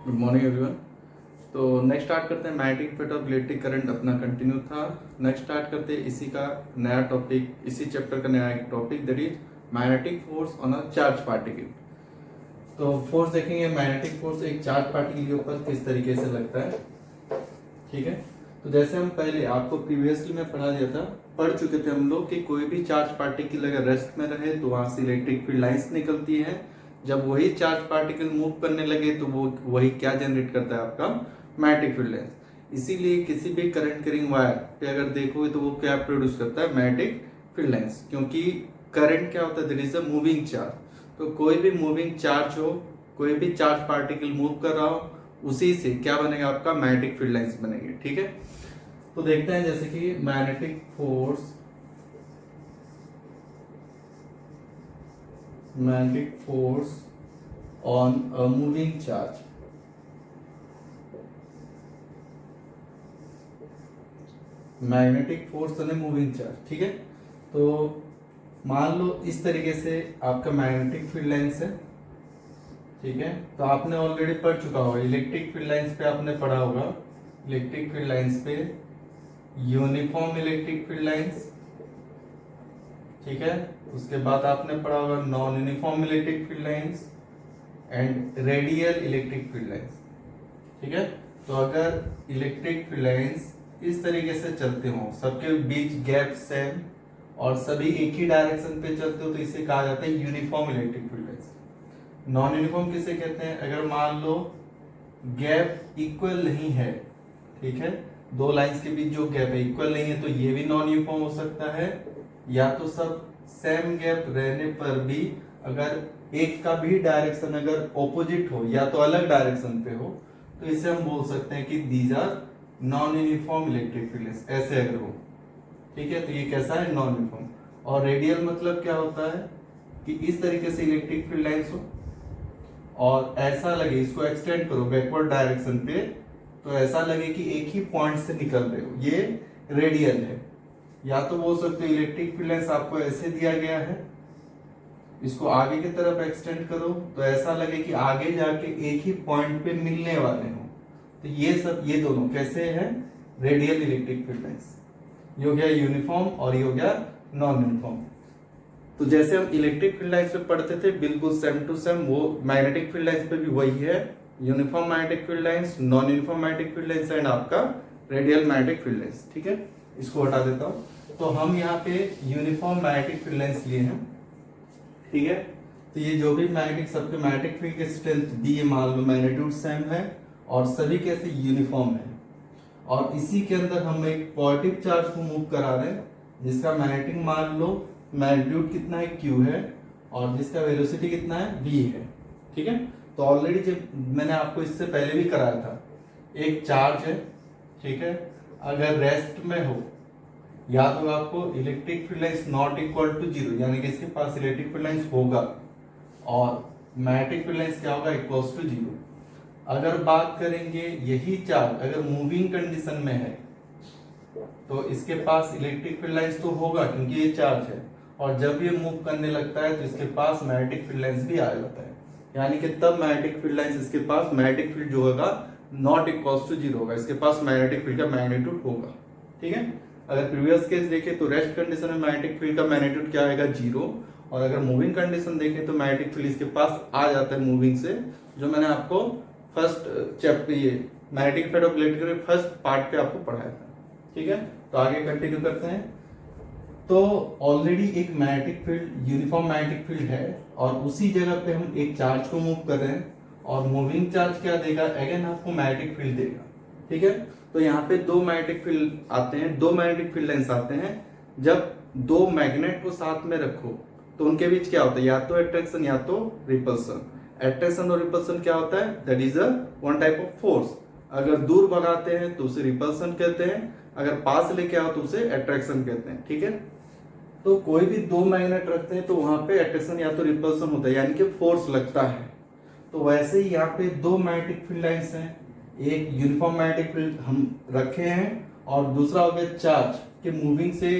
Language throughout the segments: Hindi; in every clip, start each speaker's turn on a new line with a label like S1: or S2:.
S1: Good morning everyone. तो नेक्स्ट स्टार्ट करते हैं। Magnetic effect of electric current अपना कंटिन्यू था। नेक्स्ट स्टार्ट करते हैं इसी का नया टॉपिक, इसी चैप्टर का नया एक topic, that is magnetic force on a charge particle. तो फोर्स देखेंगे, मैग्नेटिक फोर्स एक चार्ज पार्टिकल के ऊपर किस तरीके से लगता है। ठीक है, तो जैसे हम पहले आपको प्रीवियसली में पढ़ चुके थे हम लोग कि कोई भी चार्ज पार्टिकल अगर रेस्ट में रहे तो वहां से इलेक्ट्रिक फील्ड लाइंस निकलती है। जब वही चार्ज पार्टिकल मूव करने लगे तो वो वही क्या जनरेट करता है, आपका मैग्नेटिक फील्ड लाइंस। इसीलिए किसी भी करंट कैरिंग वायर पे अगर देखोगे तो वो क्या प्रोड्यूस करता है, मैग्नेटिक फील्ड लाइंस। क्योंकि करंट क्या होता है, that is a moving charge. तो कोई भी मूविंग चार्ज हो, कोई भी चार्ज पार्टिकल मूव कर रहा हो, उसी से क्या बनेगा, आपका मैग्नेटिक फील्ड लाइंस बनेगी। ठीक है, तो देखते हैं जैसे कि magnetic force on a moving charge. Magnetic force on a moving charge. ठीक है, तो मान लो इस तरीके से आपका मैग्नेटिक फील्ड लाइंस है। ठीक है, तो आपने ऑलरेडी पढ़ चुका होगा, इलेक्ट्रिक फील्ड लाइंस पे आपने पढ़ा होगा, इलेक्ट्रिक फील्ड लाइंस पे यूनिफॉर्म इलेक्ट्रिक फील्ड लाइंस। ठीक है, उसके बाद आपने पढ़ा होगा non uniform electric field lines and radial electric field lines. ठीक है, तो अगर इलेक्ट्रिक फील्ड लाइंस इस तरीके से चलते हो, सबके बीच गैप सेम और सभी एक ही डायरेक्शन पे चलते हो, तो इसे कहा जाता है uniform electric field lines. Non uniform किसे कहते हैं, अगर मान लो गैप इक्वल नहीं है। ठीक है, दो लाइंस के बीच जो गैप है इक्वल नहीं है, तो ये भी नॉन यूनिफॉर्म हो सकता है। या तो सब सेम गैप रहने पर भी अगर एक का भी डायरेक्शन अगर ऑपोजिट हो या तो अलग डायरेक्शन पे हो, तो इसे हम बोल सकते हैं कि these are non uniform electric field lines, ऐसे अगर हो। ठीक है, तो ये कैसा है, नॉन यूनिफॉर्म। और रेडियल मतलब क्या होता है कि इस तरीके से इलेक्ट्रिक फील्ड लाइंस हो और ऐसा लगे, इसको एक्सटेंड करो बैकवर्ड डायरेक्शन पे, तो ऐसा लगे कि एक ही पॉइंट से निकल रहे हो, ये रेडियल है। या तो बोल सकते हो इलेक्ट्रिक फील्ड लाइंस आपको ऐसे दिया गया है, इसको आगे की तरफ एक्सटेंड करो तो ऐसा लगे कि आगे जाके एक ही पॉइंट पे मिलने वाले हो। तो ये दोनों कैसे हैं, रेडियल इलेक्ट्रिक फील्ड लाइंस। ये हो गया यूनिफॉर्म और ये हो गया नॉन यूनिफॉर्म। तो जैसे हम इलेक्ट्रिक फील्ड लाइंस पे पढ़ते थे बिल्कुल सेम टू सेम, वो मैग्नेटिक फील्ड लाइंस पे भी वही है, uniform magnetic field lines, non uniform magnetic field lines and आपका रेडियल मैग्नेटिक फील्ड लाइंस। ठीक है, इसको हटा देता हूं। तो हम यहाँ पे यूनिफॉर्म मैग्नेटिक फील्ड लाइंस लिए हैं। ठीक है, तो ये जो भी मैग्नेटिक, सबके मैग्नेटिक फील्ड की स्ट्रेंथ दी है, मान लो मैग्नीट्यूड सेम है और सभी कैसे यूनिफॉर्म है। और इसी के अंदर हम एक पॉजिटिव चार्ज को मूव करा रहे हैं, जिसका मैग्नेटिक मान लो मैग्नीट्यूड कितना है, Q है, और जिसका वेलोसिटी कितना है, V है। ठीक है, तो ऑलरेडी जब मैंने आपको इससे पहले भी कराया था, एक चार्ज है। ठीक है, अगर रेस्ट में हो, याद होगा आपको, electric field lines not equal to zero, यानी कि इसके पास इलेक्ट्रिक फील्ड लाइंस होगा और मैग्नेटिक फील्ड लाइंस क्या होगा, इक्वल्स टू जीरो। अगर बात करेंगे यही चार्ज अगर मूविंग कंडीशन में है, तो इसके पास इलेक्ट्रिक फील्ड लाइंस तो होगा क्योंकि ये चार्ज है, और जब ये मूव करने लगता है तो इसके पास मैग्नेटिक फील्ड लाइंस भी आ जाता है। यानी कि तब मैग्नेटिक फील्ड लाइंस, इसके पास मैग्नेटिक फील्ड जो होगा नॉट इक्वल्स टू जीरो होगा, इसके पास मैग्नेटिक फील्ड का मैग्नीट्यूड होगा। ठीक है, अगर प्रीवियस केस देखें तो रेस्ट कंडीशन में मैग्नेटिक फील्ड का मैग्नीट्यूड क्या आएगा, जीरो। और अगर मूविंग कंडीशन देखें तो मैग्नेटिक फील्ड इसके पास आ जाता है मूविंग से, जो मैंने आपको फर्स्ट चैप्टर, ये magnetic effect of electric first part पे आपको पढ़ाया था। ठीक है, तो आगे कंटिन्यू करते हैं। तो ऑलरेडी एक magnetic field, uniform magnetic field है, और उसी जगह पे हम एक चार्ज को मूव कर रहे हैं, और मूविंग चार्ज क्या देगा, अगेन आपको मैग्नेटिक फील्ड देगा। ठीक है, तो यहाँ पे दो मैग्नेटिक फील्ड आते हैं, दो मैग्नेटिक फील्ड लाइंस आते हैं। जब दो मैग्नेट को साथ में रखो तो उनके बीच क्या होता है, या तो अट्रैक्शन या तो रिपल्सन। अट्रैक्शन और रिपल्सन क्या होता है, that is a one type of force. अगर दूर भगाते हैं तो उसे रिपल्सन कहते हैं, अगर पास लेके आओ तो उसे अट्रैक्शन कहते हैं। ठीक है, तो कोई भी दो मैग्नेट रखते हैं तो वहां पे अट्रैक्शन या तो रिपल्सन होता है, यानी कि फोर्स लगता है। तो वैसे ही यहाँ पे दो मैग्नेटिक फील्ड लाइंस हैं, एक यूनिफॉर्म मैग्नेटिक फील्ड हम रखे हैं और दूसरा हो गया चार्ज के मूविंग से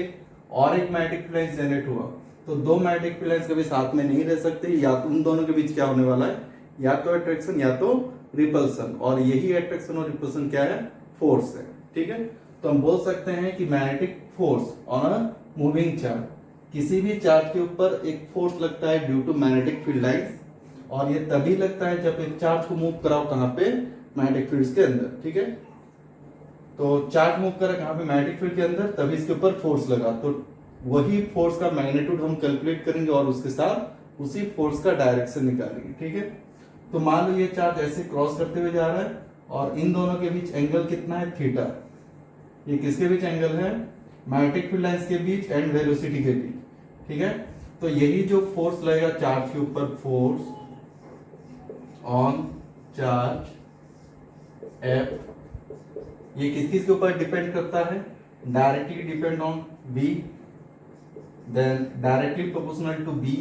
S1: और एक मैग्नेटिक फील्ड लाइंस जनरेट हुआ। तो दो मैग्नेटिक फील्ड लाइंस कभी साथ में नहीं रह सकते, या तो उन दोनों के बीच क्या होने वाला है, या तो अट्रैक्शन या तो रिपल्सन, और यही अट्रैक्शन और रिपल्सन क्या है, फोर्स है। ठीक है, तो हम बोल सकते हैं कि magnetic force on a moving charge, किसी भी चार्ज के ऊपर एक फोर्स लगता है due to magnetic field lines, और ये तभी लगता है जब एक चार्ज को मूव कराओ कहाँ पे, मैग्नेटिक फील्ड के अंदर। ठीक है, तो चार्ज मूव करा कहाँ पे, मैग्नेटिक फील्ड के अंदर, तभी इसके ऊपर फोर्स लगा, तो वही फोर्स का मैग्नीट्यूड हम कैलकुलेट करेंगे और उसके साथ उसी फोर्स का डायरेक्शन निकालेंगे। ठीक है, तो मान लो ये चार्ज ऐसे क्रॉस करते हुए जा रहा है और इन दोनों के बीच एंगल कितना है, थीटा। ये किसके बीच एंगल है, मैग्नेटिक फील्ड लाइंस के बीच एंड वेलोसिटी के बीच। ठीक है, तो यही जो फोर्स लगेगा चार्ज के ऊपर, फोर्स ऑन चार्ज एफ, ये किस किस के ऊपर डिपेंड करता है, directly depend on V, then directly proportional to B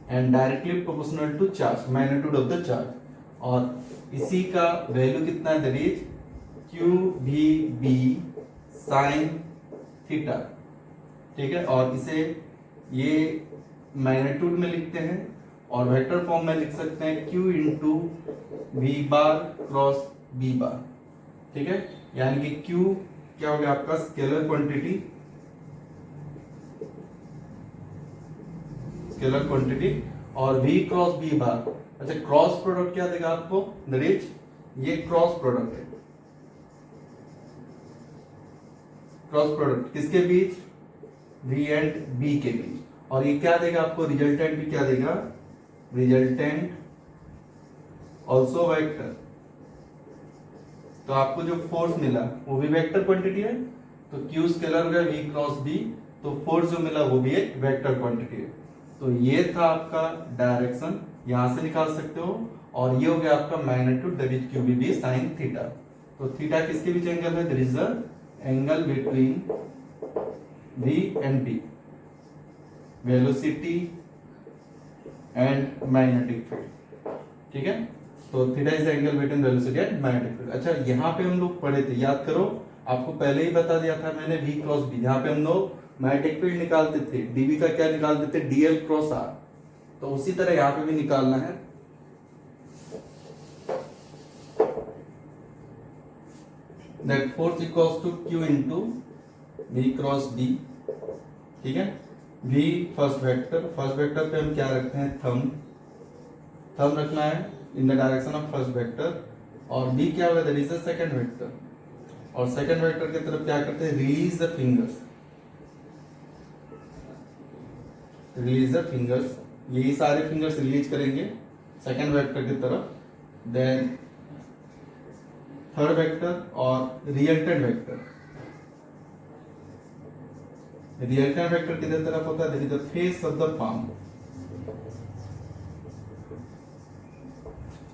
S1: and directly proportional to charge, magnitude of the charge, और इसी का वैल्यू कितना है, that is QVB sin theta. ठीक है, और इसे ये मैग्नीट्यूड में लिखते हैं और वेक्टर फॉर्म में लिख सकते हैं Q इंटू V बार क्रॉस B बार। ठीक है, यानी कि Q क्या हो गया आपका स्केलर क्वांटिटी, स्केलर क्वांटिटी, और V क्रॉस B बार। अच्छा, क्रॉस प्रोडक्ट क्या देगा आपको, दैट इज ये क्रॉस प्रोडक्ट है, क्रॉस प्रोडक्ट किसके बीच, V एंड B के बीच, और ये क्या देगा आपको, रिजल्टेंट भी क्या देगा, रिजल्टेंट ऑल्सो वेक्टर। तो आपको जो फोर्स मिला वो भी वेक्टर क्वांटिटी है, तो Q स्केलर हो गया V क्रॉस B, तो फोर्स जो मिला वो भी एक वेक्टर क्वांटिटी है। तो ये था आपका डायरेक्शन, यहां से निकाल सकते हो, और ये हो गया आपका magnitude, that is QVB sin theta. तो थीटा किसके बीच एंगल है, there is the angle between V and B, velocity and magnetic field. ठीक है, तो theta is the angle between velocity and magnetic field. अच्छा, यहाँ पे हम लोग पढ़े थे, याद करो, आपको पहले ही बता दिया था मैंने V क्रॉस B, यहाँ पे हम लोग मैग्नेटिक फील्ड निकालते थे, डीबी का क्या निकालते थे, डीएल क्रॉस आर, तो उसी तरह यहां पे भी निकालना है। That force equals to Q into V cross B। ठीक है, V first vector, first vector पे हम क्या रखते हैं, थंब रखना है in the direction of first vector, और B क्या होगा, that is the second vector, और सेकंड वेक्टर की तरफ क्या करते हैं, release the fingers, release the fingers, यही सारे फिंगर्स रिलीज करेंगे सेकंड वेक्टर की तरफ। देन थर्ड वेक्टर और रिजल्टेंट वेक्टर, रिजल्टेंट वेक्टर किधर तरफ होता है, that is the face of the palm,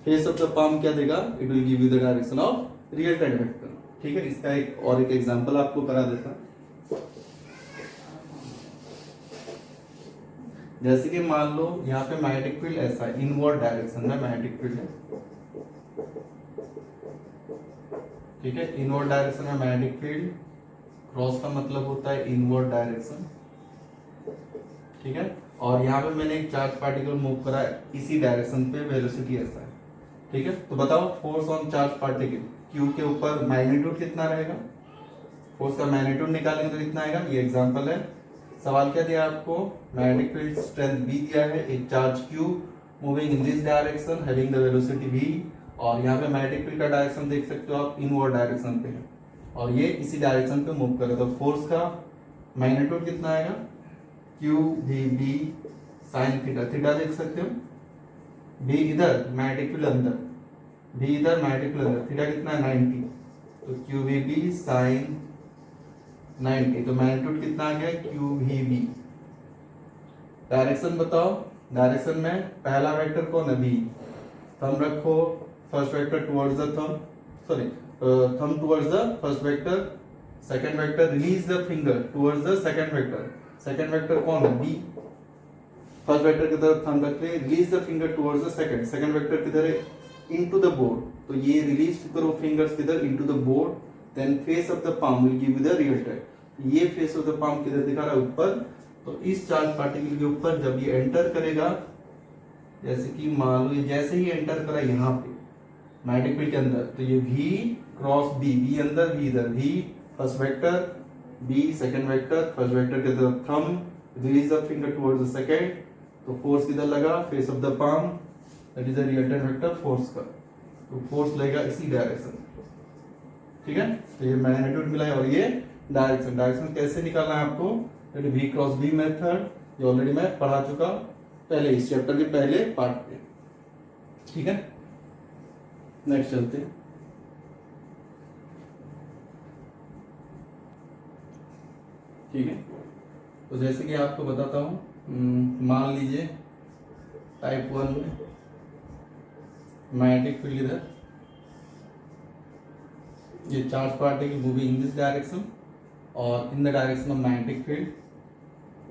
S1: face of the palm क्या देगा, it will give you the direction of resultant vector. ठीक है, इसका एक एग्जांपल आपको करा देता हूं। जैसे कि मान लो यहाँ पे मैग्नेटिक फील्ड ऐसा है, इनवर्ड डायरेक्शन में मैग्नेटिक फील्ड है। ठीक है, इनवर्ड डायरेक्शन में मैग्नेटिक फील्ड, क्रॉस का मतलब होता है इनवर्ड डायरेक्शन। ठीक है, और यहाँ पे मैंने एक चार्ज पार्टिकल मूव करा है इसी डायरेक्शन पे, वेलोसिटी ऐसा है। ठीक है, तो बताओ force on charge particle Q के ऊपर मैग्नीट्यूड कितना रहेगा, फोर्स का मैग्नीट्यूड निकालेंगे तो कितना आएगा। ये एग्जांपल है, सवाल क्या दिया आपको, मैग्नेटिक फील्ड स्ट्रेंथ B दिया है, एक charge Q moving in this direction having the velocity V, और यहाँ पे मैग्नेटिक फील्ड का डायरेक्शन देख सकते हो आप, इनवर्ड डायरेक्शन पे है, और ये इसी डायरेक्शन पे मूव करे, तो फोर्स का मैग्नीट्यूड कितना आएगा, QVB sin थीटा, थीटा देख सकते हो, B इधर मैग्नेटिक फील्ड अंदर, B इधर मैग्नेटिक फील्ड अंदर, थीटा कितना है 90, तो QVB sin 90, तो मैग्नीट्यूड कितना आ गया, QVB। डायरेक्शन बताओ, डायरेक्शन में पहला वेक्टर कौन है, B, थंब रखो first vector towards the thumb, sorry thumb towards the first vector, second vector release the finger towards the second vector, second vector कौन है, B, फर्स्ट वेक्टर की तरफ थंब रख ले, release the finger towards the second, second vector किधर है, इनटू द बोर्ड, तो ये रिलीज करो फिंगर्स किधर, into the board, then face of the palm will give you the real time, ये फेस ऑफ द पाम किधर दिखा रहा है, ऊपर, तो इस चार्ज पार्टिकल के ऊपर जब ये एंटर करेगा, जैसे कि मान लो ये जैसे ही एंटर करा यहाँ पे, मैग्नेटिक फील्ड के अंदर, तो ये v क्रॉस b, b अंदर v इधर, v first vector, b second vector, first vector के तरफ thumb, release the finger towards the second, तो फोर्स किधर लगा, face of the palm, that is the resultant vector force का, तो फोर्स लगेगा इसी डायरेक्शन, ठीक है। तो ये मैग्नीट्यूड मिला है और ये डायरेक्शन, डायरेक्शन कैसे निकालना है आपको, v क्रॉस b मेथड, ये ऑलरेडी मैं पढ़ा चुका पहले इस चैप्टर के पहले पार्ट पे, ठीक है। नेक्स्ट चलते हैं, ठीक है। तो जैसे कि आपको बताता हूँ, मान लीजिए टाइप 1 में मैग्नेटिक फील्ड इधर, ये charge particle moving in this direction और in the direction of magnetic field,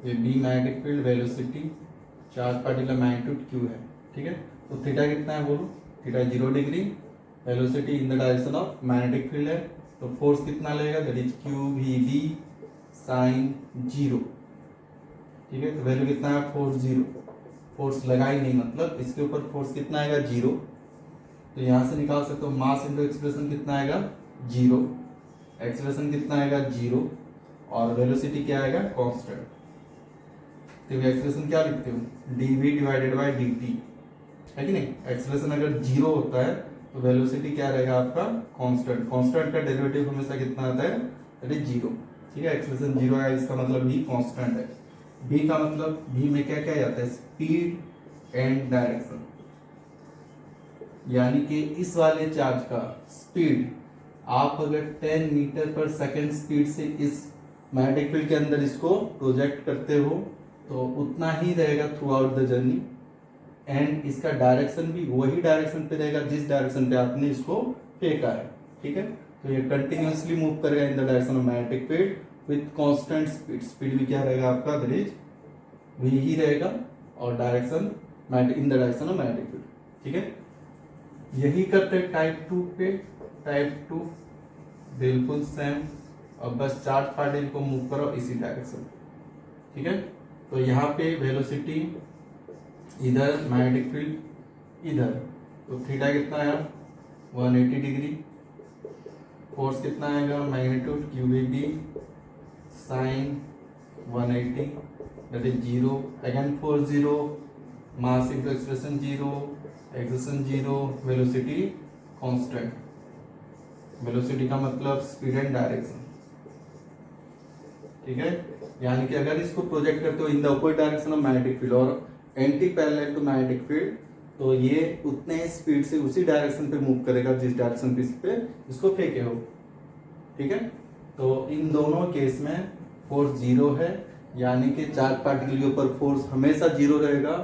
S1: ये B magnetic field, velocity, charge particle magnitude Q है, ठीक है। तो थीटा कितना है बोलो, theta 0 degree, velocity in the direction of magnetic field है, तो फोर्स कितना लगेगा, that is Q V B sine 0, ठीक है। तो वैल्यू कितना है, फोर्स 0, फोर्स लगा ही नहीं मतलब इसके ऊपर फोर्स कितना आएगा 0, तो यहाँ से निकाल सकते हो मास इंटू एक्सप्रेशन कितना आएगा 0, एक्सप्रेशन कितना आएगा 0 और वेलोसिटी क्या आएगा कांस्टेंट, तो एक्सप्रेशन क्या लिखते हो, dv डिवाइडेड बाय dt, है कि नहीं। एक्सप्रेशन अगर 0 होता है तो वेलोसिटी क्या रहेगा आपका कांस्टेंट, कांस्टेंट का डेरिवेटिव हमेशा कितना आता है, दैट इज 0, ठीक है। एक्सप्रेशन 0 है, इसका मतलब v कांस्टेंट है, v का मतलब v में क्या क्या आता है, स्पीड एंड डायरेक्शन, यानी कि इस वाले चार्ज का स्पीड आप अगर 10 मीटर पर सेकेंड स्पीड से इस मैग्नेटिक फील्ड के अंदर इसको प्रोजेक्ट करते हो तो उतना ही रहेगा through out the journey, and इसका डायरेक्शन भी वही डायरेक्शन पे रहेगा जिस डायरेक्शन पे आपने इसको फेंका है, ठीक है। तो ये कंटिन्यूअसली मूव करेगा इन the direction of magnetic field with constant speed, speed भी क्या रहेगा आपका, दैट इज v ही रहेगा और direction in the direction of magnetic field, ठीक है। यही करते हैं टाइप 2 पे, टाइप 2 बिल्कुल सेम, और बस चार्ज पार्टिकल को मूव करो इसी डायरेक्शन, ठीक है। तो यहाँ पे वेलोसिटी इधर, मैग्नेटिक फील्ड इधर, तो थीटा कितना आया 180 डिग्री, फोर्स कितना आएगा, magnitude Q V B sine 180, that is 0, again force 0, mass into expression 0, acceleration 0, velocity constant, velocity का मतलब स्पीड एंड डायरेक्शन, ठीक है। यानी कि अगर इसको प्रोजेक्ट करते हो in the opposite direction of magnetic field और anti parallel to magnetic field, तो ये उतने स्पीड से उसी डायरेक्शन पे मूव करेगा जिस डायरेक्शन पे इसको फेंके हो, ठीक है। तो इन दोनों केस में फोर्स 0 है, यानी कि चार्ज पार्टिकल के ऊपर फोर्स हमेशा 0 रहेगा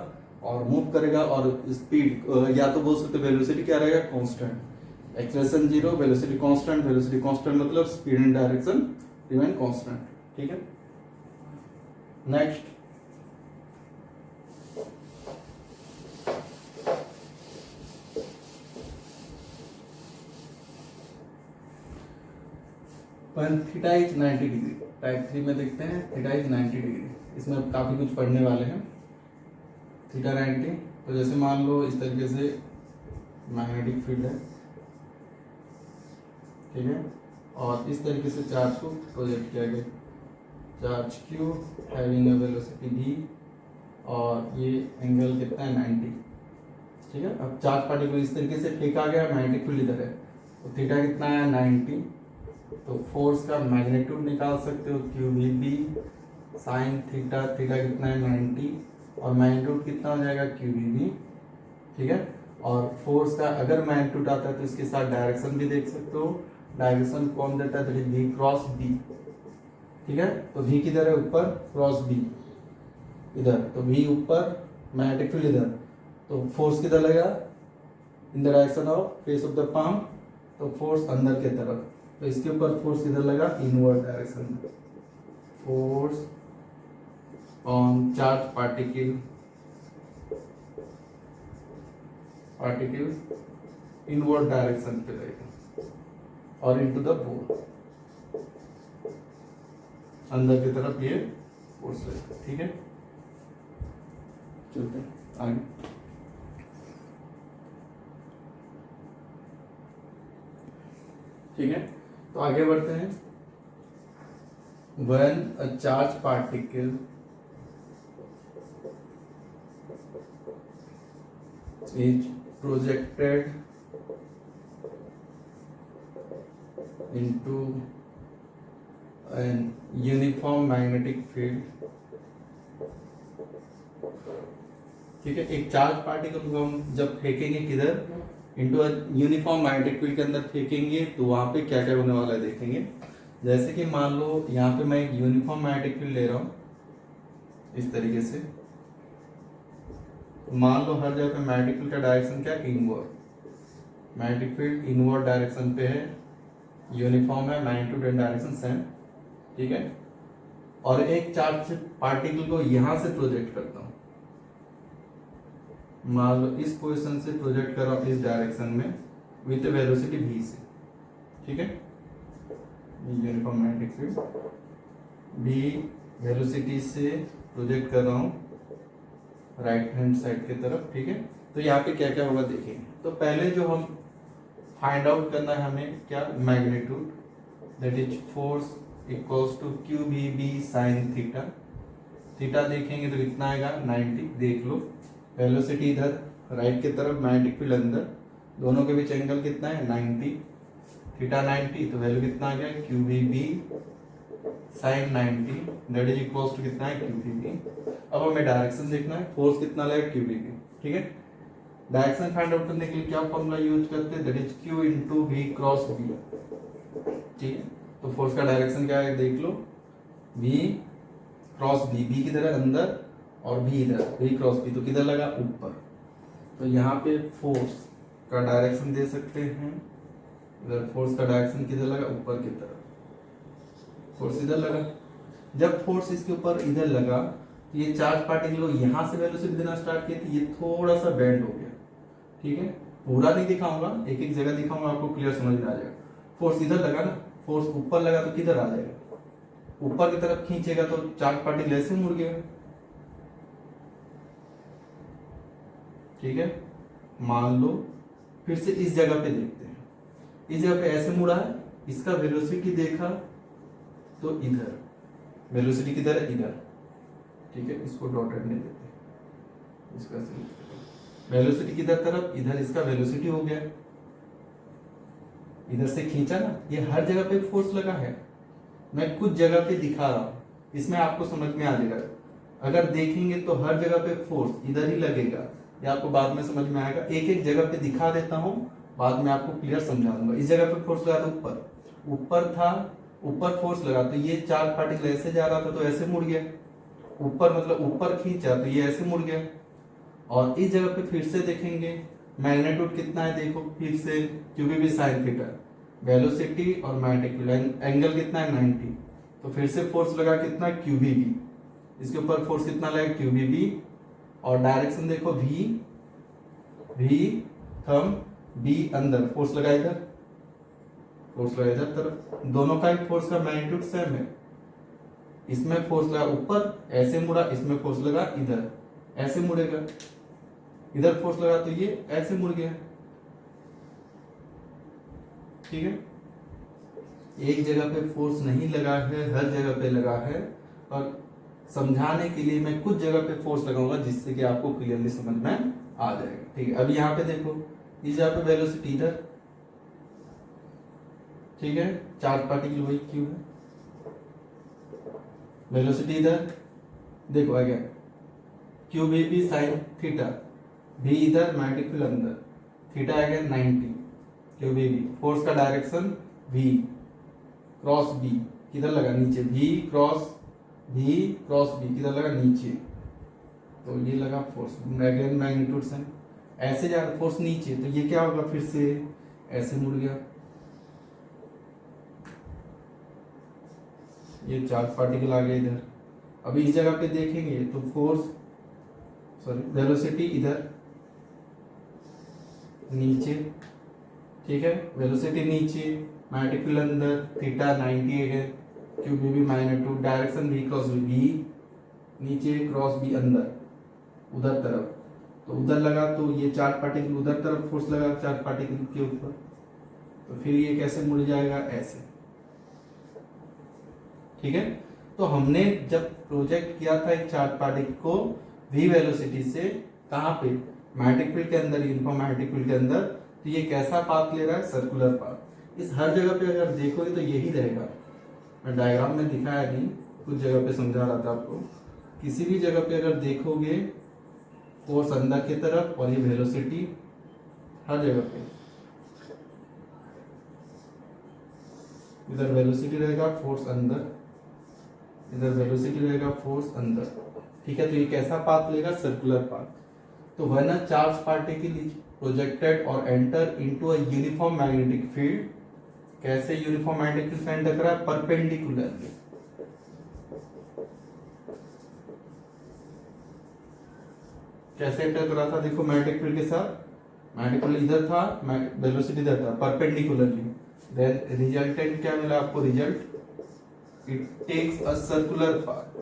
S1: और मूव करेगा, और स्पीड या तो बोल सकते वेलोसिटी क्या रहेगा constant, acceleration 0, velocity constant, velocity constant मतलब speed and direction remain constant, ठीक है। Next, theta is 90 degree, type 3 में देखते हैं थीटा इज 90 डिग्री, इसमें अब काफी कुछ पढ़ने वाले हैं। थीटा 90, तो जैसे मान लो इस तरीके से मैग्नेटिक फील्ड है, ठीक है, और इस तरीके से चार्ज को प्रोजेक्ट किया गया, charge Q having a velocity v, और ये एंगल कितना है 90, ठीक है। अब चार्ज पार्टिकल इस तरीके से फेंका गया, मैग्नेटिक फील्ड इधर है, तो थीटा कितना है 90, तो फोर्स का मैग्नीट्यूड निकाल सकते हो Q V B sine theta, theta कितना है 90 और मैग्नीट्यूड कितना हो जाएगा क्यू वी बी, ठीक है। और फोर्स का अगर मैग्नीट्यूड आता है तो इसके साथ डायरेक्शन भी देख सकते हो, डायरेक्शन कौन देता है, v क्रॉस b, ठीक है। तो v किधर है ऊपर, क्रॉस b इधर, तो v ऊपर, मैग्नेटिक फील्ड इधर, तो फोर्स किधर लगेगा इन the direction of face of the palm, तो फोर्स अंदर की तरफ, तो इसके ऊपर फोर्स किधर लगा, इनवर्ड डायरेक्शन में, force on charge particle inward direction पे रहेगा और इनटू द बोर्ड, अंदर की तरफ ये फोर्स रहेगा, ठीक है। चलते हैं आगे। ठीक है, तो आगे बढ़ते हैं। When a charged particle is projected into an uniform magnetic field, ठीक है, एक चार्ज पार्टिकल को हम जब फेंकेंगे किधर, इनटू यूनिफॉर्म मैग्नेटिक फील्ड के अंदर फेंकेंगे, तो वहां पे क्या क्या होने वाला है देखेंगे। जैसे कि मान लो यहाँ पे मैं एक यूनिफॉर्म मैग्नेटिक फील्ड ले रहा हूँ इस तरीके से, मान लो हर जगह पे मैग्नेटिक फील्ड का डायरेक्शन क्या है, inward. Magnetic field inward direction पे है, यूनिफॉर्म है, मैग्नीट्यूड एंड डायरेक्शन सेम, ठीक है। और एक चार्ज पार्टिकल को यहां से प्रोजेक्ट करता हूं, मान लो इस पोजीशन से प्रोजेक्ट कर रहा हूं इस डायरेक्शन में विथ वेलोसिटी v से, ठीक है। Uniform magnetic field v velocity से प्रोजेक्ट कर रहा हूं राइट हैंड साइड की तरफ, ठीक है। तो यहाँ पे क्या क्या होगा देखेंगे। तो पहले जो हम फाइंड आउट करना है हमें क्या, magnitude, that is force equals to Q B B sine theta. Theta देखेंगे तो कितना आएगा 90, देख लो। वेलोसिटी इधर राइट की तरफ, मैग्नेटिक फील्ड अंदर, दोनों के बीच एंगल कितना है 90, थीटा 90, तो वैल्यू कितना आ गया Q B B sine 90, that is equals to कितना है क्यू बी बी। अब हमें डायरेक्शन देखना है, फोर्स कितना लगेगा क्यू बी बी, ठीक है। डायरेक्शन फाइंड आउट करने के लिए क्या फॉर्मूला यूज करते हैं, that is Q into V cross B, ठीक है। तो फोर्स का डायरेक्शन क्या है देख लो, वी क्रॉस बी, बी किधर है अंदर और बी इधर, वी क्रॉस बी, तो किधर लगा ऊपर। तो यहाँ पे फोर्स का डायरेक्शन दे सकते हैं, इधर फोर्स का डायरेक्शन किधर लगा ऊपर की तरफ, फोर्स इधर लगा। जब फोर्स इसके ऊपर इधर लगा तो ये चार्ज पार्टिकल को यहाँ से वेलोसिटी देना स्टार्ट किया, तो ये थोड़ा सा बेंड हो गया, ठीक है। पूरा नहीं दिखाऊंगा, एक एक जगह दिखाऊंगा, आपको क्लियर समझ में आ जाएगा। फोर्स इधर लगा ना, फोर्स ऊपर लगा तो किधर आ जाएगा, ऊपर की तरफ खींचेगा तो चार्ज पार्टिकल ऐसे मुड़ गया, ठीक है। मान लो फिर से इस जगह पे देखते हैं, इस जगह पे ऐसे मुड़ा है, इसका वेलोसिटी देखा तो इधर, वेलोसिटी किधर है इधर, ठीक है। इसको डॉटेड नहीं देते, इसका वेलोसिटी किधर तरफ इधर, इसका वेलोसिटी हो गया, इधर से खींचा ना, ये हर जगह पे फोर्स लगा है। मैं कुछ जगह पे दिखा रहा हूं, इसमें आपको समझ में आ जाएगा। अगर देखेंगे तो हर जगह पे फोर्स इधर ही लगेगा, ये आपको बाद में समझ में आएगा। एक एक जगह पे दिखा देता हूं, बाद में आपको क्लियर समझा दूंगा। इस जगह पे फोर्स लगा था ऊपर, ऊपर था, ऊपर फोर्स लगा तो ये चार्ज पार्टिकल ऐसे जा रहा था तो ऐसे मुड़ गया, ऊपर मतलब ऊपर खींचा तो ये ऐसे मुड़ गया। और इस जगह पे फिर से देखेंगे, मैग्नीट्यूड कितना है देखो, फिर से Q B B sine theta, velocity और मैग्नेटिक फील्ड एंगल कितना है 90, तो फिर से फोर्स लगा कितना क्यू बी बी, इसके ऊपर फोर्स कितना लगा क्यू बी बी, और डायरेक्शन देखो वी, वी थंब बी अंदर, फोर्स लगा इधर, फोर्स लगा इधर तरफ, दोनों का फोर्स का मैग्नीट्यूड सेम है। इसमें फोर्स लगा ऊपर ऐसे मुड़ा, इसमें फोर्स लगा इधर ऐसे मुड़ेगा, इधर फोर्स लगा तो ये ऐसे मुड़ गया, ठीक है। एक जगह पे फोर्स नहीं लगा है, हर जगह पे लगा है। और समझाने के लिए मैं कुछ जगह पे फोर्स लगाऊंगा जिससे कि आपको क्लियरली समझ में आ जाएगा, ठीक है। अभी यहाँ पे देखो, इस जगह पे वेलोसिटी इधर, ठीक है, चार्ज पार्टिकल वही क्यू है, वेलोसिटी इधर देखो आ गया Q B B sine theta, भी इधर मैग्नेटिक फील्ड अंदर, थीटा आ गया 90, क्यू बी बी, फोर्स का डायरेक्शन v क्रॉस b, किधर लगा नीचे, v क्रॉस b किधर लगा नीचे, तो ये लगा फोर्स, मैग्नीट्यूड से ऐसे जा रहा फोर्स नीचे, तो ये क्या होगा फिर से ऐसे मुड़ गया, ये चार्ज पार्टिकल आ गया इधर। अभी इस जगह पे देखेंगे तो फोर्स सॉरी वेलोसिटी इधर नीचे, ठीक है, वेलोसिटी नीचे, मैग्नेटिक फील्ड अंदर, थीटा 90 है, Q B B magnitude, direction v cross B, नीचे क्रॉस बी अंदर उधर तरफ, तो उधर लगा तो ये चार्ज पार्टिकल उधर तरफ फोर्स लगा चार्ज पार्टिकल के ऊपर, तो फिर ये कैसे मुड़ जाएगा, ऐसे। ठीक है, तो हमने जब प्रोजेक्ट किया था एक चार्ज पार्टिकल को v वेलोसिटी से, कहाँ पे, मैग्नेटिक फील्ड के अंदर, यूनिफॉर्म मैग्नेटिक फील्ड के अंदर, तो ये कैसा पाथ ले रहा है, सर्कुलर पाथ। इस हर जगह पे अगर देखोगे तो यही रहेगा। मैं डायग्राम में दिखाया नहीं, कुछ जगह पे समझा रहा था आपको। किसी भी जगह पे अगर देखोगे फोर्स अंदर की तरफ और ये वेलोसिटी, हर जगह पे इधर वेलोसिटी रहेगा, फोर्स अंदर, इधर वेलोसिटी रहेगा, फोर्स अंदर। ठीक है, तो ये कैसा पाथ लेगा, सर्कुलर पाथ। तो when a charge particle is projected और enter into a uniform magnetic field, कैसे यूनिफॉर्म मैग्नेटिक फील्ड एंटर कर रहा है, परपेंडिकुलरली। कैसे एंटर कर रहा था, देखो मैग्नेटिक फील्ड के साथ, मैग्नेटिक फील्ड इधर था, वेलोसिटी इधर था, परपेंडिकुलरली। देन रिजल्टेंट क्या मिला आपको, result, it takes a circular path.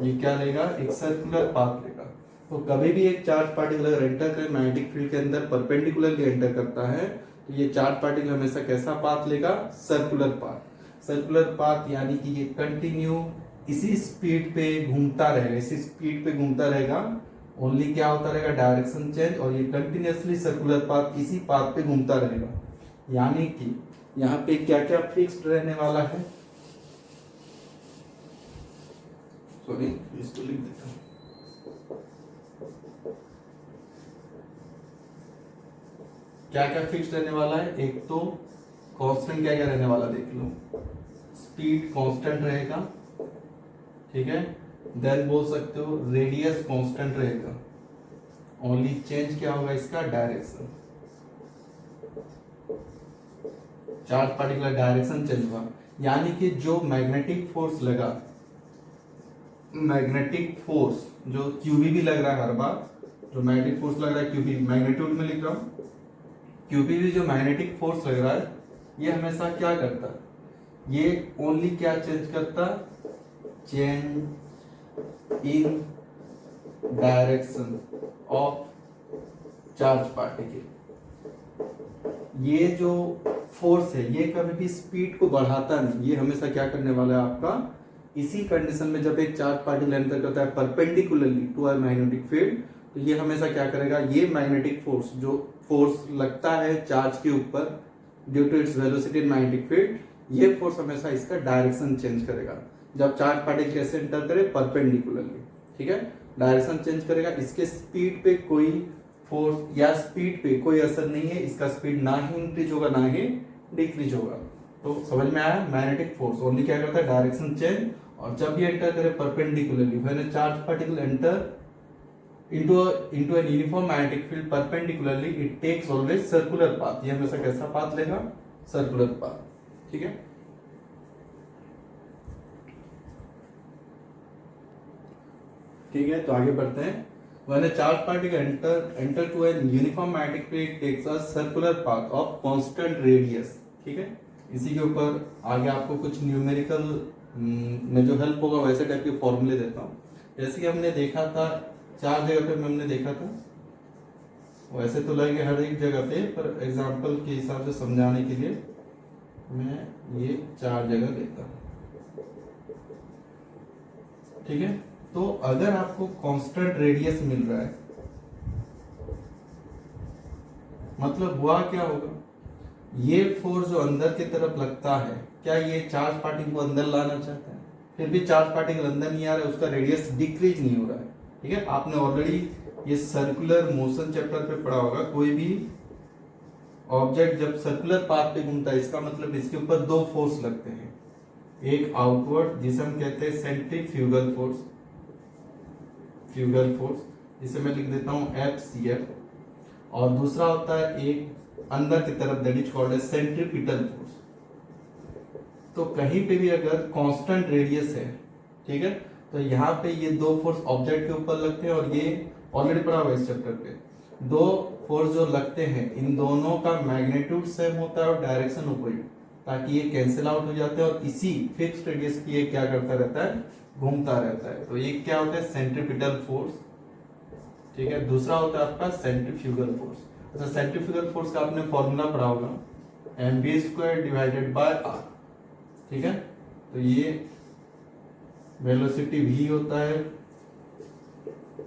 S1: ये क्या लेगा, एक सर्कुलर पाथ लेगा। तो कभी भी एक चार्ज पार्टिकल अगर एंटर करे मैग्नेटिक फील्ड के अंदर, परपेंडिकुलरली एंटर करता है, तो ये चार्ज पार्टिकल हमेशा कैसा पाथ लेगा, सर्कुलर पाथ। सर्कुलर पाथ यानी कि ये कंटिन्यू इसी स्पीड पे घूमता रहेगा, इसी स्पीड पे घूमता रहेगा। ओनली क्या होता रहेगा, डायरेक्शन चेंज, और ये कंटिन्यूअसली सर्कुलर पाथ इसी पाथ पे घूमता रहेगा। यानी कि यहाँ पे क्या क्या फिक्स्ड रहने वाला है, सॉरी इसको लिख देता हूं। क्या क्या फिक्स्ड रहने वाला है, एक तो कांस्टेंट क्या क्या रहने वाला देख लो, स्पीड कांस्टेंट रहेगा। ठीक है, देन बोल सकते हो रेडियस कांस्टेंट रहेगा, ओनली चेंज क्या होगा इसका, direction. Charge particular direction change हुआ, यानी कि जो मैग्नेटिक फोर्स लगा, मैग्नेटिक फोर्स जो क्यूबी भी लग रहा है हर बार, जो मैग्नेटिक फोर्स लग रहा है क्यूबी, मैग्नीट्यूड में लिख रहा हूं, क्यूबी भी जो मैग्नेटिक फोर्स लग रहा है, ये हमेशा क्या करता है, ये ओनली क्या चेंज करता, change in direction of charge particle. ये जो फोर्स है ये कभी भी स्पीड को बढ़ाता नहीं, ये हमेशा क्या करने वाला है आपका, इसी कंडीशन में जब एक चार्ज पार्टिकल एंटर करता है perpendicularly to a magnetic field, तो ये हमेशा क्या करेगा, ये मैग्नेटिक फोर्स जो फोर्स लगता है चार्ज के ऊपर due to its velocity in magnetic field, ये फोर्स हमेशा इसका डायरेक्शन चेंज करेगा। जब चार्ज पार्टिकल कैसे एंटर करे, परपेंडिकुलरली। ठीक है, डायरेक्शन चेंज करेगा, इसके स्पीड पे कोई फोर्स या स्पीड पे कोई असर नहीं है, इसका स्पीड ना ही इंक्रीज होगा ना ही डिक्रीज होगा। तो समझ में आया, मैग्नेटिक फोर्स ओनली क्या करता है, डायरेक्शन चेंज। और जब ये एंटर करे perpendicularly, when a charge particle enter into an uniform magnetic field perpendicularly, it takes always circular path। ये हमेशा कैसा पाथ लेगा, सर्कुलर पाथ। ठीक है, ठीक है, तो आगे बढ़ते हैं। When a charged particle enter to an uniform magnetic field, it takes a circular path of constant radius। ठीक है, इसी के ऊपर आगे आपको कुछ न्यूमेरिकल में जो हेल्प होगा वैसे टाइप के फॉर्मूले देता हूँ। जैसे कि हमने देखा था 4 जगह पे हमने देखा था, वैसे तो लगेंगे हर एक जगह पे, पर एग्जांपल के हिसाब से समझाने के लिए मैं ये 4 जगह लेता हूँ। ठीक है, तो अगर आपको कांस्टेंट रेडियस मिल रहा है, मतलब हुआ क्या होगा, ये फोर्स जो अंदर की तरफ लगता है, क्या ये चार्ज पार्टिकल को अंदर लाना चाहता है, फिर भी चार्ज पार्टिकल अंदर नहीं आ रहा है, उसका रेडियस डिक्रीज नहीं हो रहा है। ठीक है, आपने ऑलरेडी ये सर्कुलर मोशन चैप्टर पे पढ़ा होगा, कोई भी ऑब्जेक्ट जब सर्कुलर पाथ पे घूमता है, इसका मतलब इसके ऊपर 2 फोर्स लगते हैं, एक आउटवर्ड जिसे हम कहते हैं सेंट्रीफ्यूगल फोर्स, फ्यूगल फोर्स, जिसे मैं लिख देता हूं FCF, और दूसरा होता है एक अंदर की तरफ, that is called as centripetal force. तो कहीं पे भी अगर कांस्टेंट रेडियस है, ठीक है, तो यहाँ पे ये 2 फोर्स ऑब्जेक्ट के ऊपर लगते हैं, और ये ऑलरेडी पढ़ा हुआ इस चैप्टर पे, 2 फोर्स जो लगते हैं इन दोनों का मैग्नीट्यूड सेम होता है और डायरेक्शन अपोजिट, ताकि ये कैंसिल आउट हो जाते हैं और इसी फिक्स्ड रेडियस पे ये क्या करता रहता है, घूमता रहता है। तो ये क्या होता है, सेंट्रीपिटल फोर्स। ठीक है, दूसरा होता है आपका सेंट्रीफ्यूगल फोर्स। अच्छा, सेंट्रीफ्यूगल फोर्स का आपने फॉर्मूला पढ़ा होगा, mv² डिवाइडेड बाय r, ठीक है। तो ये वेलोसिटी v होता है,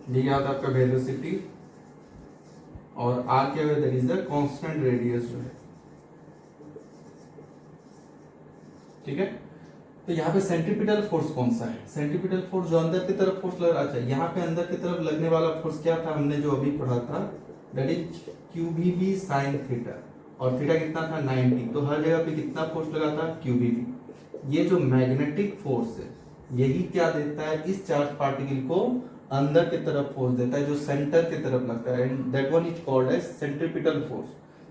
S1: ये क्या होता है आपका वेलोसिटी, और r क्या है, that is the constant radius जो है, ठीक है। तो यहाँ पे सेंट्रीपिटल फोर्स कौन सा है, सेंट्रीपिटल फोर्स जो अंदर की तरफ फोर्स लग रहा है, अच्छा यहाँ पे अंदर की तरफ लगने वाला फोर्स क्या था, हमने जो अभी पढ़ा था, that is QBB sin theta, और थीटा कितना था 90, तो हर जगह पे कितना फोर्स लगा था QBB। ये जो मैग्नेटिक फोर्स है यही क्या देता है, इस चार्ज पार्टिकल को अंदर की तरफ फोर्स देता है जो सेंटर की तरफ लगता है, and that one is called as centripetal force.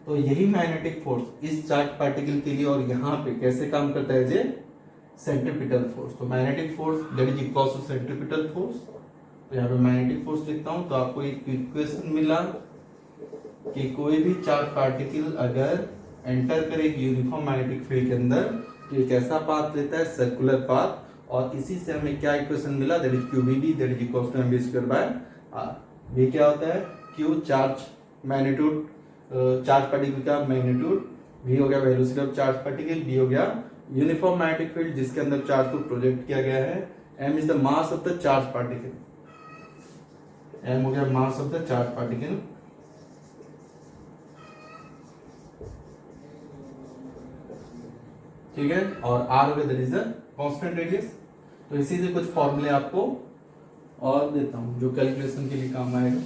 S1: तो यही मैग्नेटिक फोर्स इस चार्ज पार्टिकल के लिए और यहाँ पे कैसे काम करता है, जे सेंट्रीपिटल फोर्स। तो magnetic force that is equal to centripetal force. तो यहाँ पे मैग्नेटिक फोर्स लिखता हूँ, तो आपको एक इक्वेशन मिला कि कोई भी चार्ज पार्टिकल अगर एंटर करे यूनिफॉर्म मैग्नेटिक फील्ड के अंदर तो एक ऐसा पाथ लेता है, सर्कुलर पाथ, और इसी से हमें क्या इक्वेशन मिला, that is QBB that is equal to mv² by r। ये क्या होता है, Q charge magnitude, charge particle का मैग्नीट्यूड, v हो गया velocity of charge particle, b हो गया यूनिफॉर्म मैग्नेटिक फील्ड जिसके अंदर चार्ज को प्रोजेक्ट किया गया है, m is the mass of the charge particle, m हो गया mass of the charge particle, ठीक है, और r हो गया that is the constant radius. तो इसी से कुछ फॉर्मूले आपको और देता हूं जो कैलकुलेशन के लिए काम आएगा।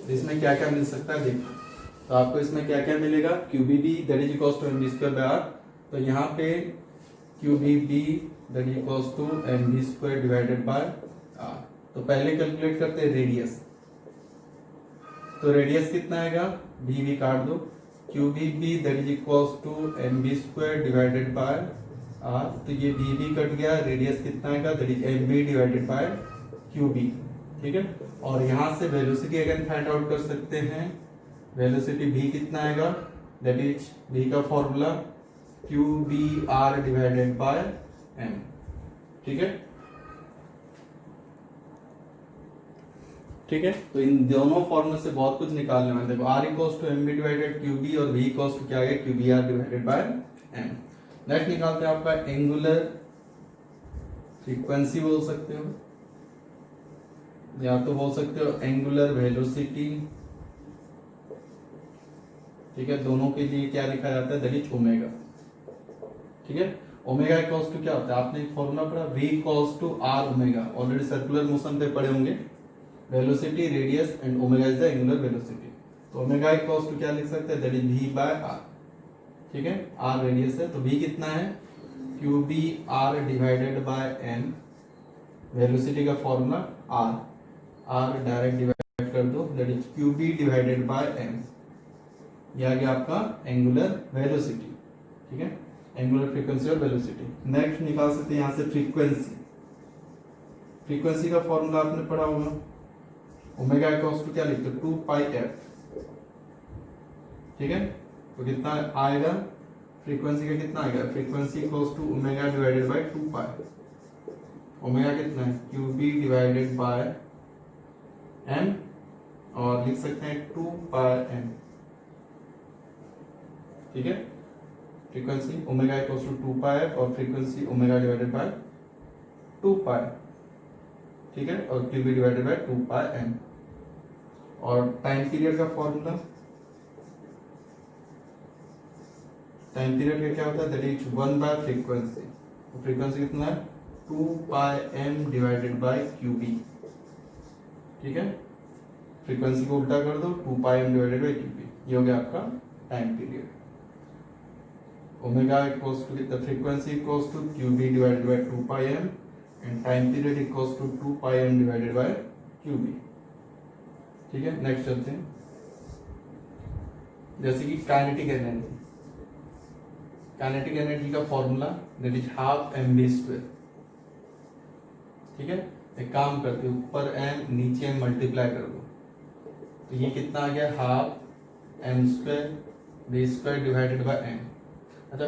S1: इसमें क्या क्या मिल सकता है देखो, तो आपको इसमें क्या क्या मिलेगा, QBB that is equal to mv² by r। तो यहाँ पे QBB that is equal to mv² divided by r। तो पहले कैलकुलेट करते हैं रेडियस, तो रेडियस कितना आएगा, b काट दो, QBB that is equal to mv² divided by r। तो ये b कट गया, रेडियस कितना आएगा, that is mv divided by QB, ठीक है। और यहाँ से वेलोसिटी अगेन फाइंड आउट कर सकते हैं, वेलोसिटी v कितना आएगा, दैट इज v का formula QBr divided by m, ठीक है, ठीक है। तो इन दोनों फॉर्मूले से बहुत कुछ निकालने में, देखो r equals to mv divided QB और v इक्वल्स टू क्या आ गया, QBr divided by m। Next निकालते हैं आपका एंगुलर फ्रीक्वेंसी बोल सकते हो, या तो बोल सकते हो एंगुलर वेलोसिटी, ठीक है। दोनों के लिए क्या लिखा जाता है, दैट इज ओमेगा, ठीक है। ओमेगा इक्वल्स टू क्या होता है, आपने एक फॉर्मूला पढ़ा, v equals to r omega, already circular motion पे पढ़े होंगे, velocity radius and omega is the angular velocity. तो ओमेगा इक्वल्स टू क्या लिख सकते हैं, that is v by r, ठीक है। r रेडियस है, तो v कितना है, QBr divided bye n, velocity का फॉर्मूला r डायरेक्ट डिवाइड कर दो, that is QB divided by m, ये आ गया आपका एंगुलर वेलोसिटी, ठीक है, एंगुलर फ्रीक्वेंसी और वेलोसिटी। नेक्स्ट निकाल सकते हैं यहाँ से फ्रीक्वेंसी, फ्रीक्वेंसी का फॉर्मूला आपने पढ़ा होगा, ओमेगा इक्वल्स टू क्या लिखते हो, 2πf, ठीक है। तो कितना आएगा, फ्रीक्वेंसी का कितना आएगा, frequency equals to omega divided by 2π, omega कितना है, QB डिवाइडेड बाय m, और लिख सकते हैं 2πm, ठीक है। Frequency omega equals to 2πf और फ्रीक्वेंसी ओमेगा डिवाइडेड बाय 2π, ठीक है, और QB डिवाइडेड बाय 2πm। और टाइम पीरियड का फॉर्मूला, टाइम पीरियड का क्या होता है, दैट इज 1 बाय फ्रीक्वेंसी, तो फ्रीक्वेंसी कितना है, 2πm डिवाइडेड बाय QB, ठीक है। फ्रीक्वेंसी को उल्टा कर दो, 2πm डिवाइडेड बाय QB, ये हो गया आपका time period. Omega equals to the frequency equals to QB divided by 2πm and time period equals to 2πm divided by QB, ठीक है। नेक्स्ट चलते हैं, जैसे कि काइनेटिक एनर्जी, काइनेटिक एनर्जी का formula that is half mv², ठीक है। एक काम करते हैं, ऊपर m नीचे m मल्टीप्लाई कर दो, तो ये कितना आ गया, half m² v² divided by m। अच्छा,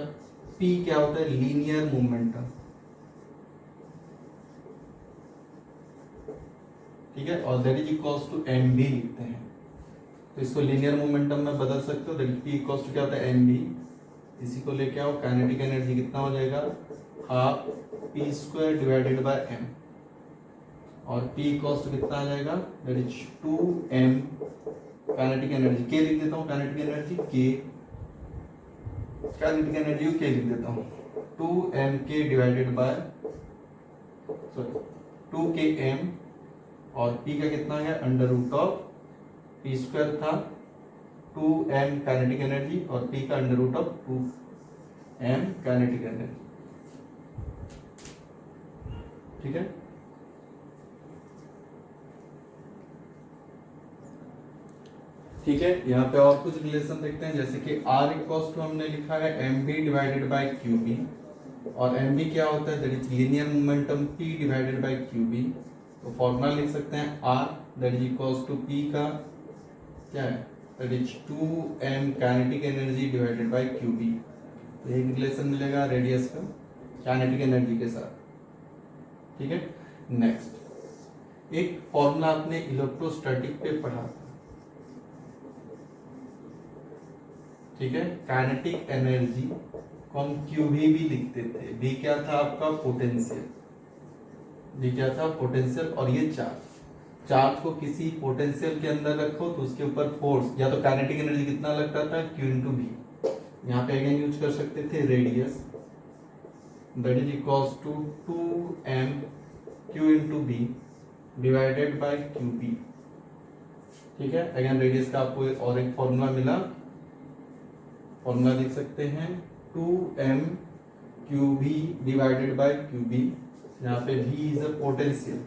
S1: p क्या होता है, लीनियर मोमेंटम, ठीक है, और that is equals to mv लिखते हैं, तो इसको लीनियर मोमेंटम में बदल सकते हो, दैट पी इक्वल्स टू क्या होता है एम बी, इसी को लेके आओ, काइनेटिक एनर्जी कितना हो जाएगा half P square divided by M, और पी इक्वल्स टू कितना आ जाएगा that is 2m kinetic energy, के लिख देता हूँ काइनेटिक एनर्जी के, काइनेटिक एनर्जी को के लिख देता हूँ 2m के डिवाइडेड बाय सॉरी 2km, और p का कितना आ गया under root of p square था 2m काइनेटिक एनर्जी और p का under root of 2m kinetic energy, ठीक है। ठीक है, यहाँ पे और कुछ रिलेशन देखते हैं, जैसे कि R इक्वल्स टू हमने लिखा है mb डिवाइडेड बाय qb, और mb क्या होता है that is linear momentum p divided by qb, तो फॉर्मूला लिख सकते हैं R that is equals to p का क्या है that is 2m kinetic energy divided by qb, तो एक रिलेशन मिलेगा रेडियस का काइनेटिक एनर्जी के साथ, ठीक है। नेक्स्ट एक फॉर्मूला आपने इलेक्ट्रोस्टैटिक पे पढ़ा था, ठीक है, काइनेटिक एनर्जी को हम QV भी लिखते थे, V क्या था आपका पोटेंशियल, V क्या था पोटेंशियल, और ये चार्ज को किसी पोटेंशियल के अंदर रखो तो उसके ऊपर फोर्स या तो काइनेटिक एनर्जी कितना लगता था Q इंटू V, यहाँ पे अगेन यूज कर सकते थे radius that is equals to 2m Q into V divided by QP, ठीक है। अगेन रेडियस का आपको और एक फॉर्मूला मिला, फॉर्मूला लिख सकते हैं 2m QV divided by QB, यहाँ पे V इज अ पोटेंशियल,